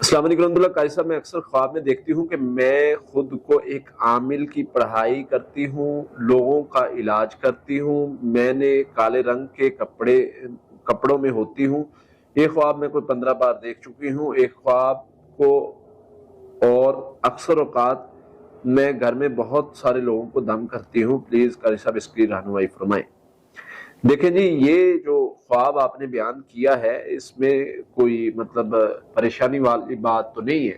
السلام علیکم ورحمۃ اللہ۔ قاری صاحب، میں اکثر خواب میں دیکھتی ہوں کہ میں خود کو ایک عامل کی پڑھائی کرتی ہوں، لوگوں کا علاج کرتی ہوں، میں نے کالے رنگ کے کپڑوں میں ہوتی ہوں۔ یہ خواب میں کوئی 15 بار دیکھ چکی ہوں ایک خواب کو، اور اکثر اوقات میں گھر میں بہت سارے لوگوں کو دم کرتی ہوں۔ پلیز قاری صاحب اس کی رہنمائی فرمائیں۔ دیکھیں جی، یہ جو خواب آپ نے بیان کیا ہے اس میں کوئی پریشانی والی بات تو نہیں ہے۔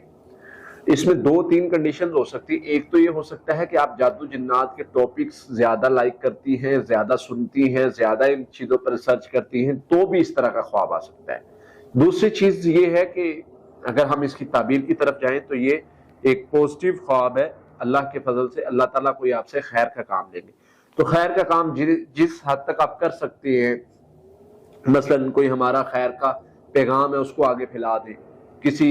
اس میں 2-3 کنڈیشن ہو سکتی۔ ایک تو یہ ہو سکتا ہے کہ آپ جادو جنات کے ٹاپکس زیادہ لائک کرتی ہیں، زیادہ سنتی ہیں، زیادہ ان چیزوں پر ریسرچ کرتی ہیں، تو بھی اس طرح کا خواب آ سکتا ہے۔ دوسری چیز یہ ہے کہ اگر ہم اس کی تعبیر کی طرف جائیں تو یہ ایک پوزیٹیو خواب ہے۔ اللہ کے فضل سے اللہ تعالیٰ کوئی آپ سے خیر کا کام لیں گے، تو خیر کا کام جس حد تک آپ کر سکتے ہیں، مثلا کوئی ہمارا خیر کا پیغام ہے اس کو آگے پھیلا دیں، کسی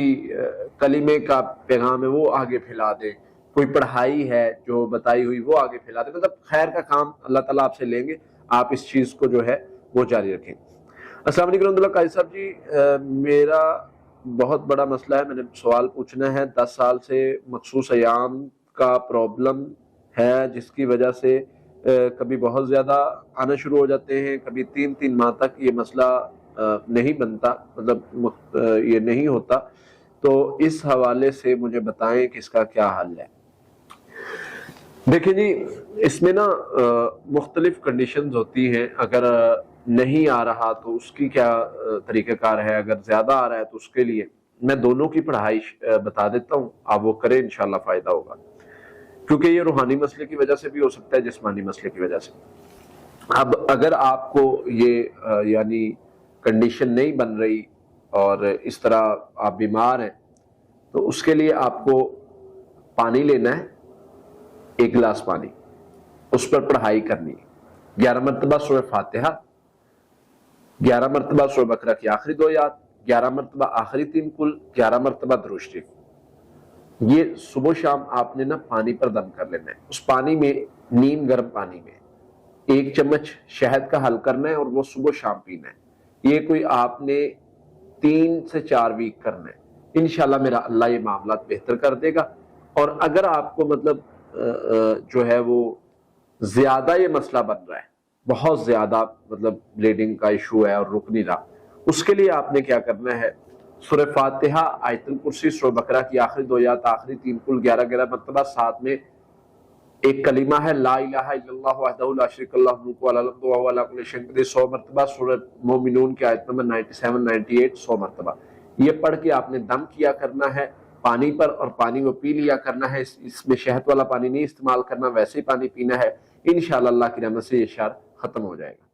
کلمے کا پیغام ہے وہ آگے پھیلا دیں، کوئی پڑھائی ہے جو بتائی ہوئی وہ آگے پھیلا دیں، مطلب خیر کا کام اللہ تعالیٰ آپ سے لیں گے۔ آپ اس چیز کو جو ہے وہ جاری رکھیں۔ السلام علیکم ورحمۃ اللہ۔ قاری صاحب جی، میرا بہت بڑا مسئلہ ہے، میں نے سوال پوچھنا ہے۔ 10 سال سے مخصوص ایام کا پرابلم ہے، جس کی وجہ سے کبھی بہت زیادہ آنا شروع ہو جاتے ہیں، کبھی 3 ماہ تک یہ مسئلہ نہیں بنتا، یہ نہیں ہوتا۔ تو اس حوالے سے مجھے بتائیں کہ اس کا کیا حل ہے۔ دیکھیں جی، اس میں نا مختلف کنڈیشنز ہوتی ہیں۔ اگر نہیں آ رہا تو اس کی کیا طریقہ کار ہے، اگر زیادہ آ رہا ہے تو اس کے لیے میں دونوں کی پڑھائی بتا دیتا ہوں، آپ وہ کریں، انشاءاللہ فائدہ ہوگا، کیونکہ یہ روحانی مسئلے کی وجہ سے بھی ہو سکتا ہے، جسمانی مسئلے کی وجہ سے۔ اب اگر آپ کو یہ یعنی کنڈیشن نہیں بن رہی اور اس طرح آپ بیمار ہیں، تو اس کے لیے آپ کو پانی لینا ہے، 1 گلاس پانی، اس پر پڑھائی کرنی ہے۔ 11 مرتبہ سورہ فاتحہ، 11 مرتبہ سورہ بقرہ کی آخری 2 آیات، 11 مرتبہ آخری 3 کل، 11 مرتبہ درود شریف۔ یہ صبح شام آپ نے نا پانی پر دم کر لینا ہے۔ اس پانی میں، نیم گرم پانی میں 1 چمچ شہد کا حل کرنا ہے، اور وہ صبح شام پینا ہے۔ یہ کوئی آپ نے 3 سے 4 ویک کرنا ہے۔ انشاءاللہ میرا اللہ یہ معاملات بہتر کر دے گا۔ اور اگر آپ کو جو ہے وہ زیادہ یہ مسئلہ بن رہا ہے، بہت زیادہ بلیڈنگ کا ایشو ہے اور رک نہیں رہا، اس کے لیے آپ نے کیا کرنا ہے، سورہ فاتحہ، آیت الکرسی، سورہ بقرہ کی آخری 2 آیات، آخری 3 کل 11 مرتبہ، ساتھ میں ایک کلمہ ہے لا الہ الا اللہ وحدہ لا شریک لہ الملک و الحمد وهو علی کل شیء قدیر، 100 مرتبہ، سورہ مومنون کی آیت نمبر 97 98 100 مرتبہ۔ یہ پڑھ کے آپ نے دم کیا کرنا ہے پانی پر، اور پانی وہ پی لیا کرنا ہے۔ اس میں شہد والا پانی نہیں استعمال کرنا، ویسے ہی پانی پینا ہے۔ انشاءاللہ اللہ کی رحمت سے یہ شر ختم ہو جائے گا۔